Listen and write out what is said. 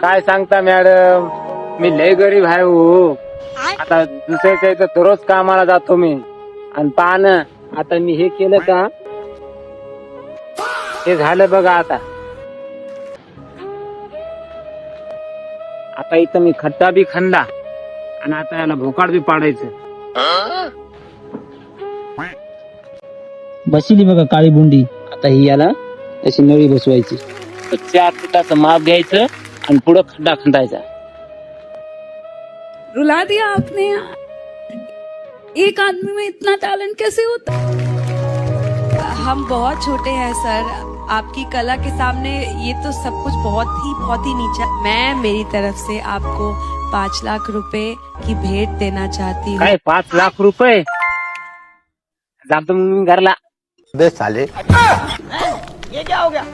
काय सांगता मॅडम, मी लय गरीब आहे हो. आता दुसऱ्याच्या इथं दररोज कामाला जातो मी. आणि पाहणं आता मी हे केलं का, हे झालं बघा. आता इथं मी खड्डा बी खणला आणि आता याला भोकाड बी पाडायचं. बसली बघा काळी बुंडी. आता ही याला तशी नळी बसवायची. 4 फुटाचं माप घ्यायचं आणि पुढं खड्डा खंडायचा. रुला दिया आपने। एक आदमी में इतना टैलेंट कैसे होता? हम बहुत छोटे हैं सर, आपकी कला के सामने ये तो सब कुछ बहुत ही नीचा। मैं मेरी तरफ से आपको 5 लाख रुपए की भेंट देना चाहती हूँ। काय 5 लाख रुपये? जातो मी घरला. बे साले ये क्या हो गया?